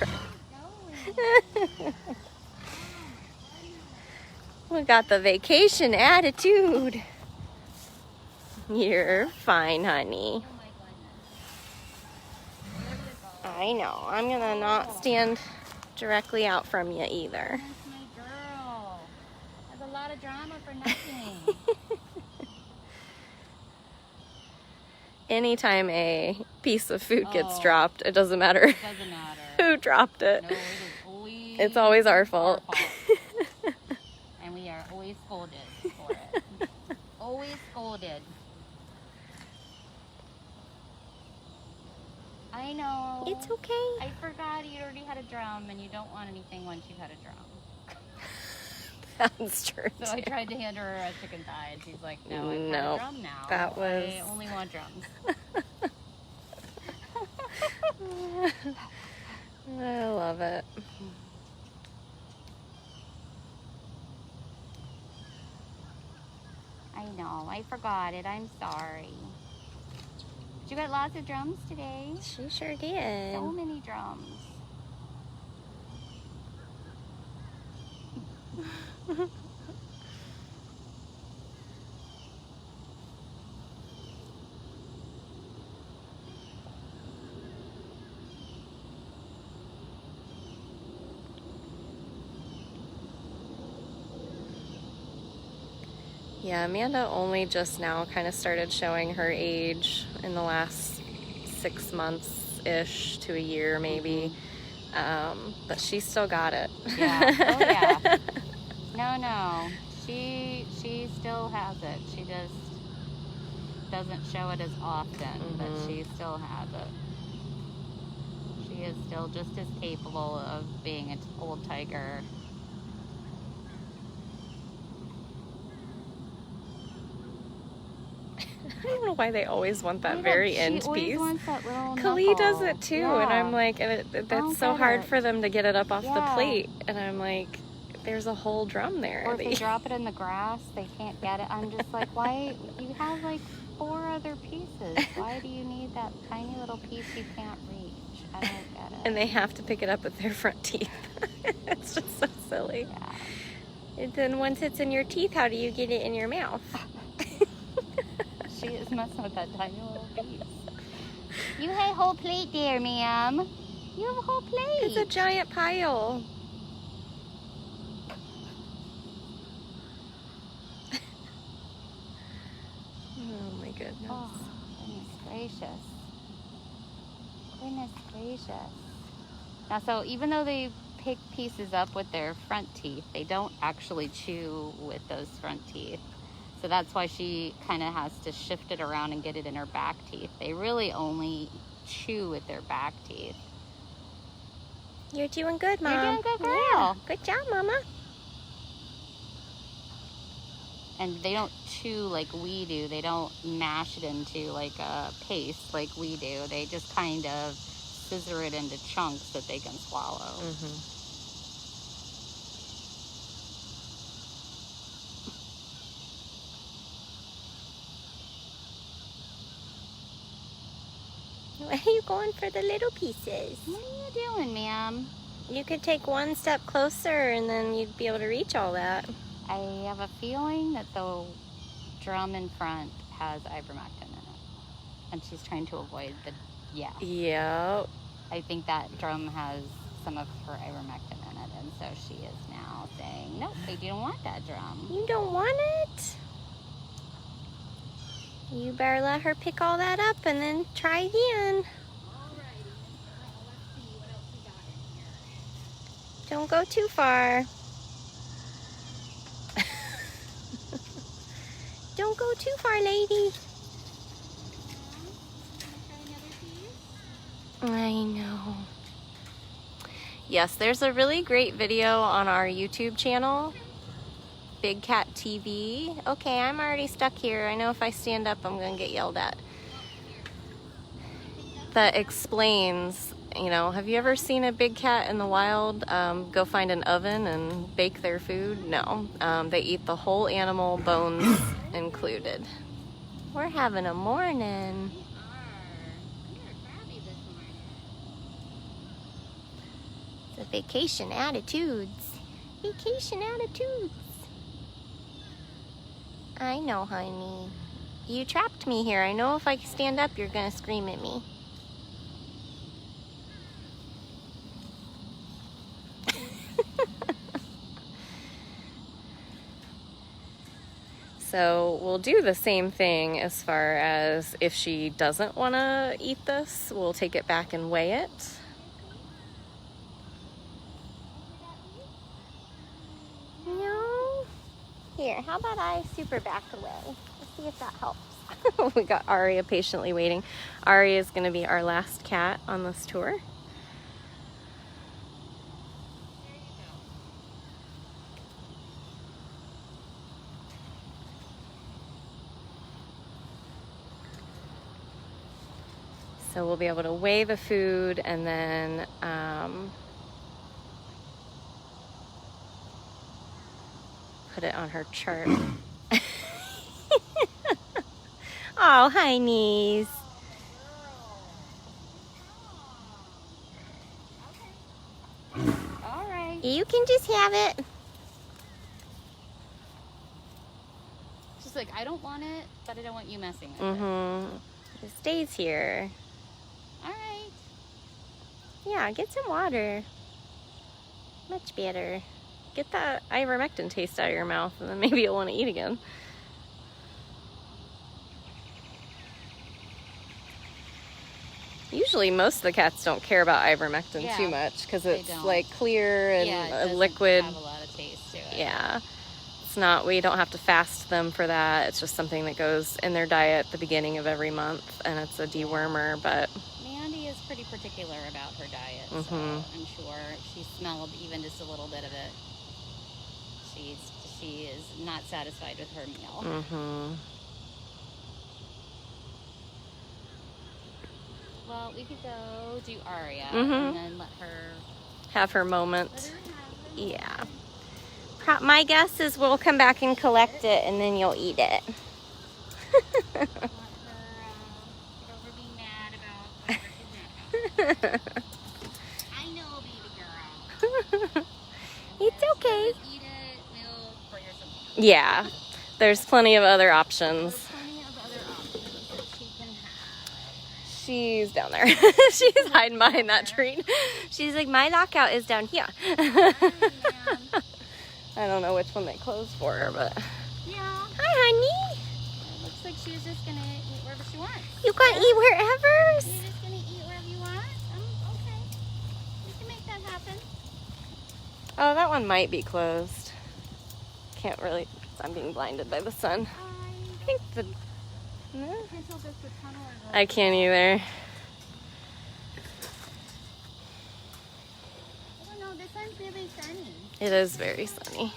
We got the vacation attitude. You're fine, honey. I know. I'm gonna not stand directly out from you either. That's my girl. That's a lot of drama for nothing. Anytime a piece of food gets dropped, it doesn't matter who dropped it. No, it's always our fault. And we are always scolded for it. Always scolded. I know. It's okay. I forgot you already had a drum and you don't want anything once you've had a drum. That's true. So I tried to hand her a chicken thigh and she's like, no, I've had a drum now. That was... I only want drums. I love it. I know. I forgot it. I'm sorry. But you got lots of drums today. She sure did. So many drums. Yeah, Amanda only just now kind of started showing her age in the last 6 months-ish to a year maybe. But she still got it. Yeah. Oh yeah. No. She still has it. She just doesn't show it as often, but she still has it. She is still just as capable of being an old tiger. I don't know why they always want that very end piece. Wants that little Khalid does it too, yeah. and I'm like, and it's so hard for them to get it up off the plate, and I'm like, there's a whole drum there. Or if they drop it in the grass, they can't get it. I'm just like, why? You have like 4 other pieces. Why do you need that tiny little piece you can't reach? I don't get it. And they have to pick it up with their front teeth. It's just so silly. Yeah. And then once it's in your teeth, how do you get it in your mouth? She is messing with that tiny little piece. You had a whole plate there, ma'am. You have a whole plate. It's a giant pile. Oh my goodness. Oh, goodness gracious. Goodness gracious. Now, so even though they pick pieces up with their front teeth, they don't actually chew with those front teeth. So that's why she kind of has to shift it around and get it in her back teeth. They really only chew with their back teeth. You're doing good, Mom. You're doing good, girl. Yeah. Good job, Mama. And they don't chew like we do. They don't mash it into like a paste like we do. They just kind of scissor it into chunks that they can swallow. Why are you going for the little pieces? What are you doing, ma'am? You could take one step closer and then you'd be able to reach all that. I have a feeling that the drum in front has ivermectin in it. And she's trying to avoid the, Yep. I think that drum has some of her ivermectin in it. And so she is now saying, nope, I don't want that drum. You don't want it? You better let her pick all that up and then try again. Don't go too far. Don't go too far, lady. I know. Yes, there's a really great video on our YouTube channel, Big Cat TV. Okay, I'm already stuck here. I know if I stand up, I'm gonna get yelled at. That explains, you know, have you ever seen a big cat in the wild go find an oven and bake their food? No, they eat the whole animal, bones included. We're having a morning. The vacation attitudes. Vacation attitudes. I know, honey. You trapped me here. I know if I stand up, you're gonna scream at me. So we'll do the same thing as far as if she doesn't want to eat this, we'll take it back and weigh it. No. Here, how about I super back away? Let's see if that helps. We got Aria patiently waiting. Aria is going to be our last cat on this tour. So we'll be able to weigh the food and then put it on her chart. Oh, hi, knees. All right. You can just have it. She's like, I don't want it, but I don't want you messing with It stays here. it. All right. Yeah, get some water. Much better. Get that ivermectin taste out of your mouth and then maybe you'll want to eat again. Usually most of the cats don't care about ivermectin too much because it's like clear and it liquid. Have a lot of taste to it. Yeah. It's not, we don't have to fast them for that. It's just something that goes in their diet at the beginning of every month and it's a dewormer, but Mandy is pretty particular about her diet, so I'm sure if she smelled even just a little bit of it, she is not satisfied with her meal. Well, we could go do Aria and then let her have her moment. Yeah. My guess is we'll come back and collect it and then you'll eat it. let her get over being mad about whatever she's mad about. I know, baby girl. It's okay. Eat it, we'll bring her some more. Yeah, there's plenty of other options. Plenty of other options that she can have. She's down there. She's hiding behind that tree. She's like, my lockout is down here. I don't know which one they closed for her, but... Yeah. Hi, honey. It looks like she's just going to eat wherever she wants. You gonna eat wherever? You're just going to eat wherever you want? Okay. We can make that happen. Oh, that one might be closed. Can't really... I'm being blinded by the sun. I think the... No? Can't tell if it's the tunnel or the... I can't either. I don't know. This one's really sunny. It is very sunny.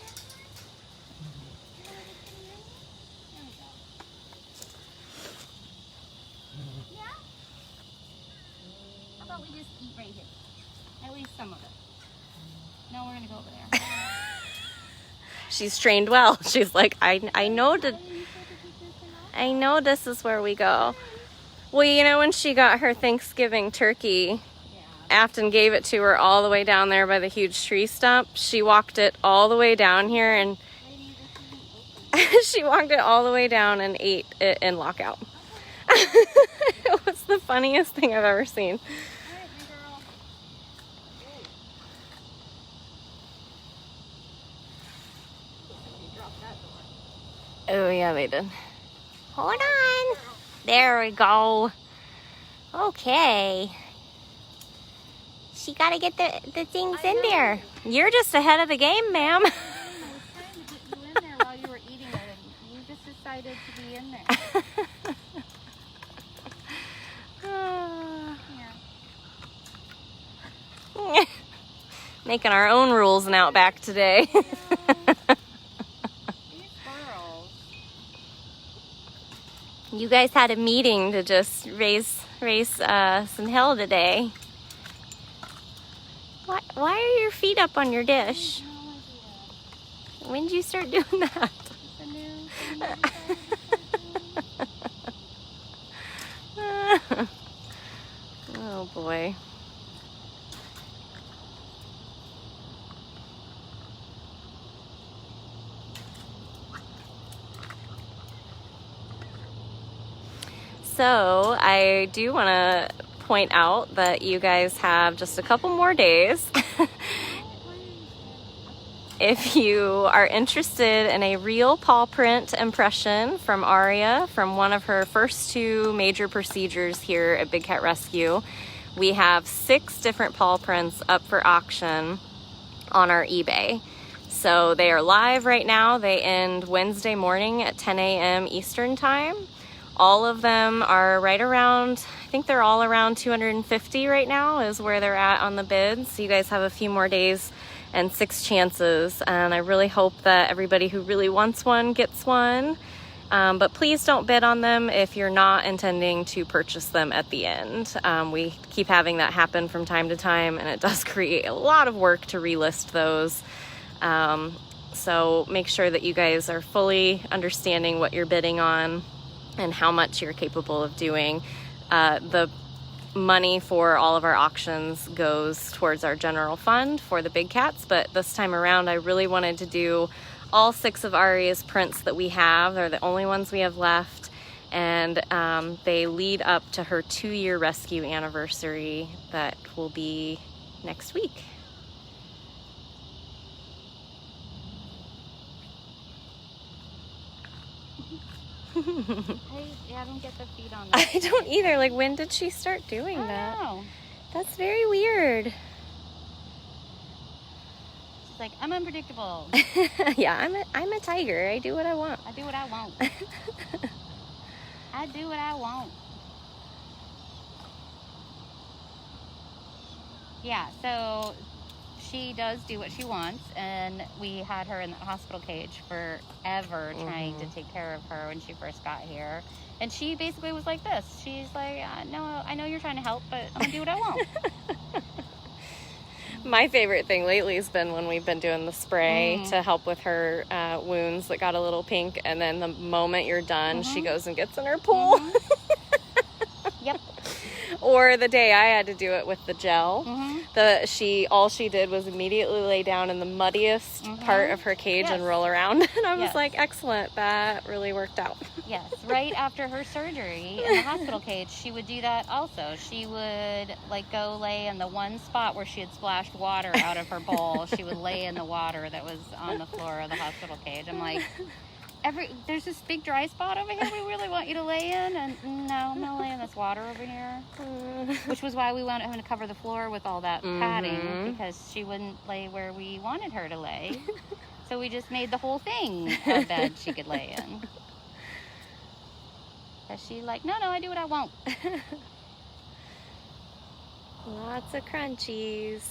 Yeah? How about we just eat right here? At least some of it. No, we're going to go over there. She's trained well. She's like, I know this is where we go. Well, you know, when she got her Thanksgiving turkey, Afton gave it to her all the way down there by the huge tree stump. She walked it all the way down here and She walked it all the way down and ate it in lockout. It was the funniest thing I've ever seen. Oh yeah, they did. Hold on. There we go. Okay. She gotta get the things in there. You're just ahead of the game, ma'am. I was trying to get you in there while you were eating it, and you just decided to be in there. Here. Making our own rules in Outback today. These squirrels. You guys had a meeting to just raise some hell today. Why are your feet up on your dish? When did you start doing that? Oh boy. So I do want to point out that you guys have just a couple more days. If you are interested in a real paw print impression from Aria from one of her first 2 major procedures here at Big Cat Rescue, we have 6 different paw prints up for auction on our eBay. So they are live right now. They end Wednesday morning at 10 a.m. Eastern time. All of them are right around, I think they're all around 250 right now is where they're at on the bids. So you guys have a few more days and 6 chances. And I really hope that everybody who really wants one gets one. But please don't bid on them if you're not intending to purchase them at the end. We keep having that happen from time to time, and it does create a lot of work to relist those. So make sure that you guys are fully understanding what you're bidding on and how much you're capable of doing. The money for all of our auctions goes towards our general fund for the big cats, but this time around I really wanted to do all 6 of Aria's prints that we have. They're the only ones we have left, and they lead up to her 2-year rescue anniversary that will be next week. I don't get the feet on that. I don't either. Like, when did she start doing that? I don't know. That's very weird. She's like, I'm unpredictable. Yeah, I'm a tiger. I do what I want. I do what I want. I do what I want. Yeah, so she does do what she wants, and we had her in the hospital cage forever trying to take care of her when she first got here. And she basically was like this. She's like, no, I know you're trying to help, but I'm gonna do what I want. My favorite thing lately has been when we've been doing the spray to help with her wounds that got a little pink, and then the moment you're done, she goes and gets in her pool. Yep. Or the day I had to do it with the gel, all she did was immediately lay down in the muddiest part of her cage and roll around. And I was like, excellent, that really worked out. Yes, right after her surgery in the hospital cage, she would do that also. She would like go lay in the one spot where she had splashed water out of her bowl. She would lay in the water that was on the floor of the hospital cage. I'm like, there's this big dry spot over here we really want you to lay in, and no, I'm gonna lay in this water over here. Which was why we wound up having to cover the floor with all that padding, because she wouldn't lay where we wanted her to lay. So we just made the whole thing a bed she could lay in. Cause she like, no, I do what I want. Lots of crunchies.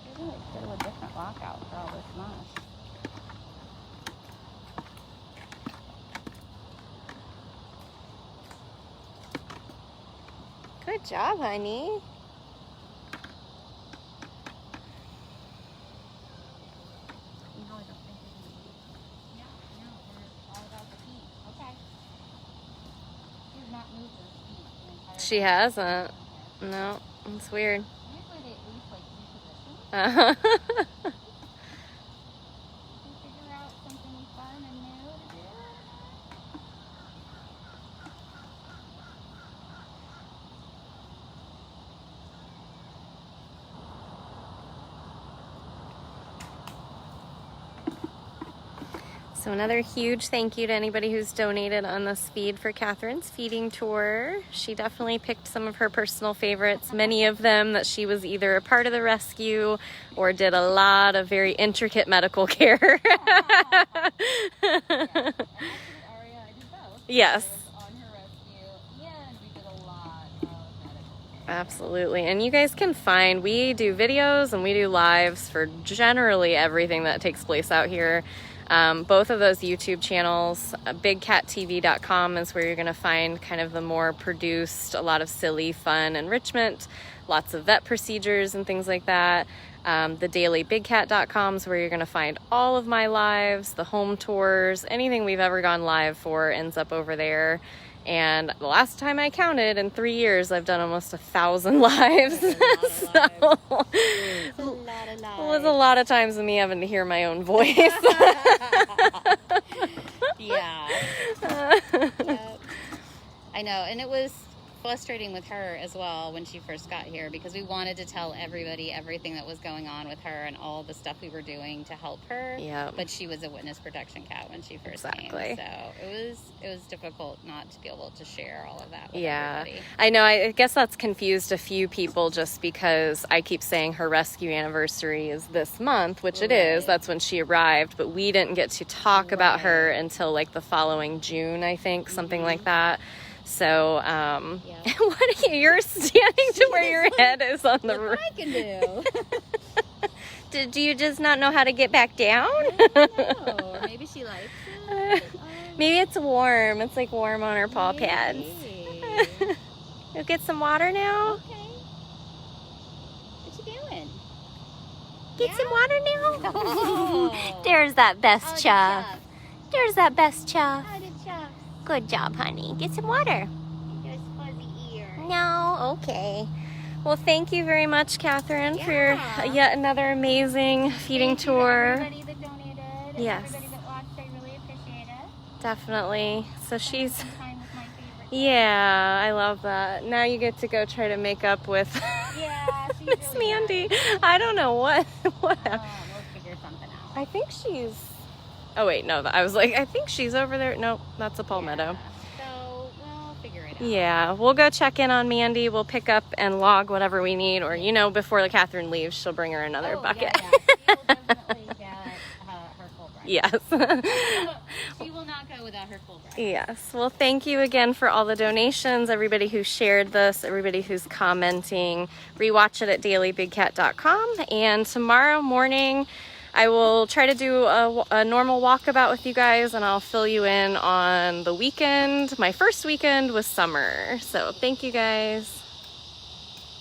Maybe let's do a different lockout for all this mush. Good job, honey. She hasn't. No, it's weird. Uh-huh. Figure out something fun and new to do. So another huge thank you to anybody who's donated on this feed for Kathyrn's feeding tour. She definitely picked some of her personal favorites, many of them that she was either a part of the rescue or did a lot of very intricate medical care. Yeah. And actually, Aria, I did both. Yes. I was on her rescue, and we did a lot of medical care. Absolutely. And you guys can find, we do videos and we do lives for generally everything that takes place out here. Both of those YouTube channels, bigcattv.com is where you're going to find kind of the more produced, a lot of silly, fun enrichment, lots of vet procedures and things like that. The dailybigcat.com is where you're going to find all of my lives, the home tours, anything we've ever gone live for ends up over there. And the last time I counted, in 3 years, I've done almost 1,000 lives. That's a lot of lives. It A lot of lives. was a lot of times of me having to hear my own voice. Yeah. Yep. I know, and it was frustrating with her as well when she first got here because we wanted to tell everybody everything that was going on with her and all the stuff we were doing to help her. Yeah. But she was a witness protection cat when she first came, so it was difficult not to be able to share all of that with everybody. I know. I guess that's confused a few people just because I keep saying her rescue anniversary is this month, which it is. That's when she arrived, but we didn't get to talk about her until like the following June, I think, something like that. So, what are you're standing to where your head is on the roof. I can do. Do you just not know how to get back down? No, or maybe she likes it. Maybe it's warm. It's like warm on her paw pads. You'll get some water now? Okay. What you doing? Get some water now? Oh. There's that best chuff. Chuff. There's that best chuff. Oh, the chuff. Good job, honey. Get some water. There's fuzzy ear. No? Okay. Well, thank you very much, Kathyrn, for your yet another amazing feeding tour. Everybody that donated. Yes. Everybody that watched, I really appreciate it. Definitely. So she's... Some time with my favorite. Yeah, I love that. Now you get to go try to make up with Yeah, she's Miss really Mandy. good. I don't know what We'll figure something out. I think she's... Oh, wait, no. I was like, I think she's over there. Nope, that's a palmetto. So we'll figure it out. Yeah, we'll go check in on Mandy. We'll pick up and log whatever we need. Or, before Kathyrn leaves, she'll bring her another bucket. Yeah. She will definitely get her full brush. Yes. She will not go without her full brush. Yes. Well, thank you again for all the donations, everybody who shared this, everybody who's commenting. Rewatch it at dailybigcat.com. And tomorrow morning, I will try to do a normal walkabout with you guys, and I'll fill you in on the weekend, my first weekend with Summer. So thank you guys.